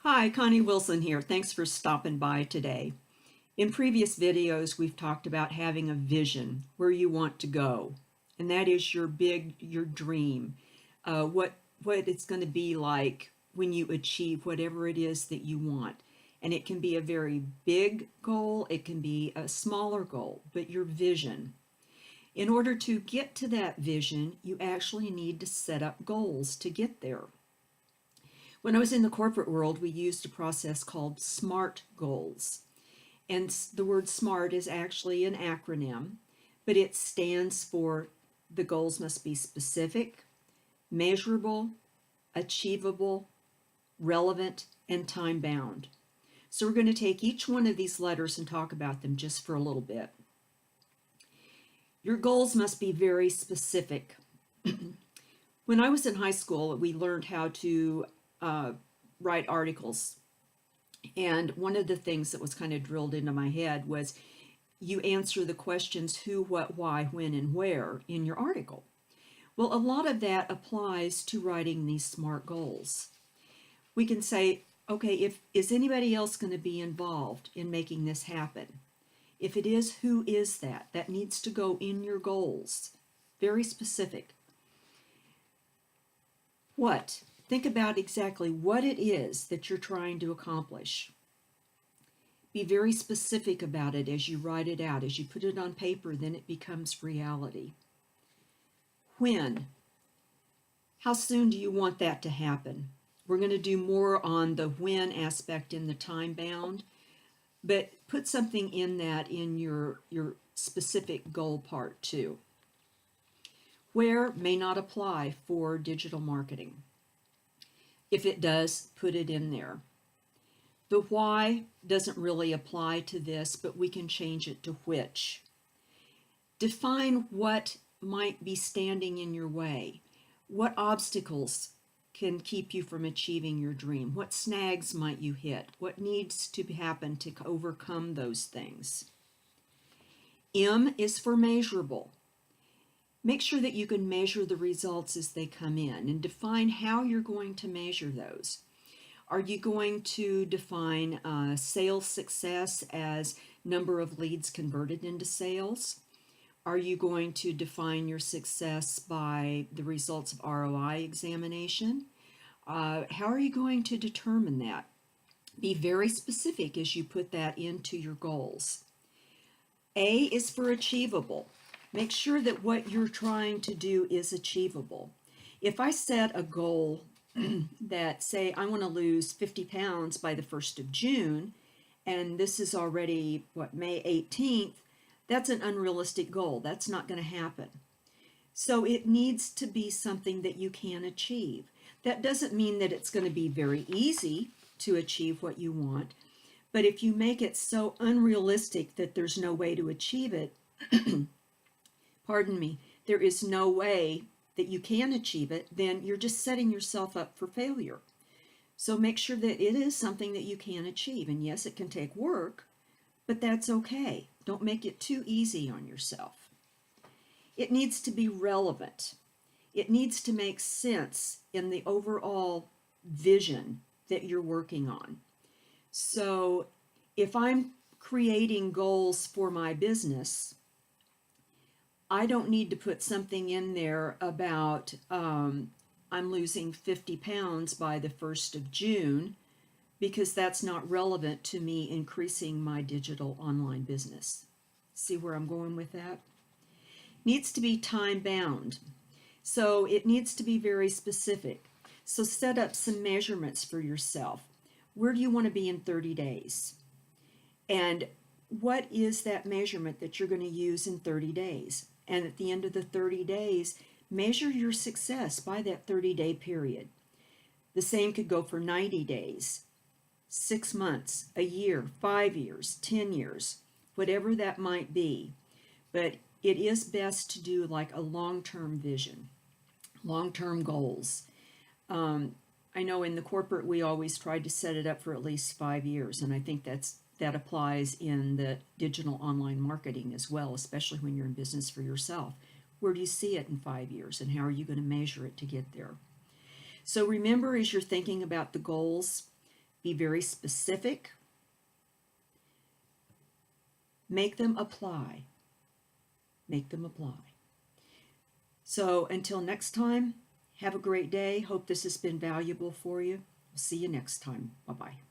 Hi, Connie Wilson here. Thanks for stopping by today. In previous videos, we've talked about having a vision where you want to go, and that is your dream, what it's going to be like when you achieve whatever it is that you want. And it can be a very big goal, it can be a smaller goal, but your vision. In order to get to that vision, you actually need to set up goals to get there. When I was in the corporate world, we used a process called SMART goals. And the word SMART is actually an acronym, but it stands for the goals must be specific, measurable, achievable, relevant, and time bound. So we're going to take each one of these letters and talk about them just for a little bit. Your goals must be very specific. When I was in high school, we learned how to write articles. And one of the things that was kind of drilled into my head was you answer the questions who, what, why, when, and where in your article. Well, a lot of that applies to writing these SMART goals. We can say, okay, is anybody else going to be involved in making this happen? If it is, who is that? That needs to go in your goals. Very specific. What? Think about exactly what it is that you're trying to accomplish. Be very specific about it as you write it out. As you put it on paper, then it becomes reality. When? How soon do you want that to happen? We're going to do more on the when aspect in the time bound, but put something in that in your specific goal part too. Where may not apply for digital marketing. If it does, put it in there. The why doesn't really apply to this, but we can change it to which. Define what might be standing in your way. What obstacles can keep you from achieving your dream? What snags might you hit? What needs to happen to overcome those things? M is for measurable. Make sure that you can measure the results as they come in and define how you're going to measure those. Are you going to define sales success as number of leads converted into sales? Are you going to define your success by the results of ROI examination? How are you going to determine that? Be very specific as you put that into your goals. A is for achievable. Make sure that what you're trying to do is achievable. If I set a goal that say I want to lose 50 pounds by the 1st of June, and this is already, May 18th, that's an unrealistic goal. That's not going to happen. So it needs to be something that you can achieve. That doesn't mean that it's going to be very easy to achieve what you want, but if you make it so unrealistic that there's no way to achieve it, pardon me, there is no way that you can achieve it, then you're just setting yourself up for failure. So make sure that it is something that you can achieve. And yes, it can take work, but that's okay. Don't make it too easy on yourself. It needs to be relevant. It needs to make sense in the overall vision that you're working on. So if I'm creating goals for my business, I don't need to put something in there about I'm losing 50 pounds by the 1st of June, because that's not relevant to me increasing my digital online business. See where I'm going with that? Needs to be time bound. So it needs to be very specific. So set up some measurements for yourself. Where do you want to be in 30 days? And what is that measurement that you're going to use in 30 days? And at the end of the 30 days, measure your success by that 30-day period. The same could go for 90 days, 6 months, a year, 5 years, 10 years, whatever that might be. But it is best to do like a long-term vision, long-term goals. I know in the corporate we always tried to set it up for at least 5 years, and I think that applies in the digital online marketing as well, especially when you're in business for yourself. Where do you see it in 5 years, and how are you going to measure it to get there? So remember, as you're thinking about the goals, Be very specific. Make them apply. Make them apply. So until next time, have a great day. Hope this has been valuable for you. See you next time. Bye-bye.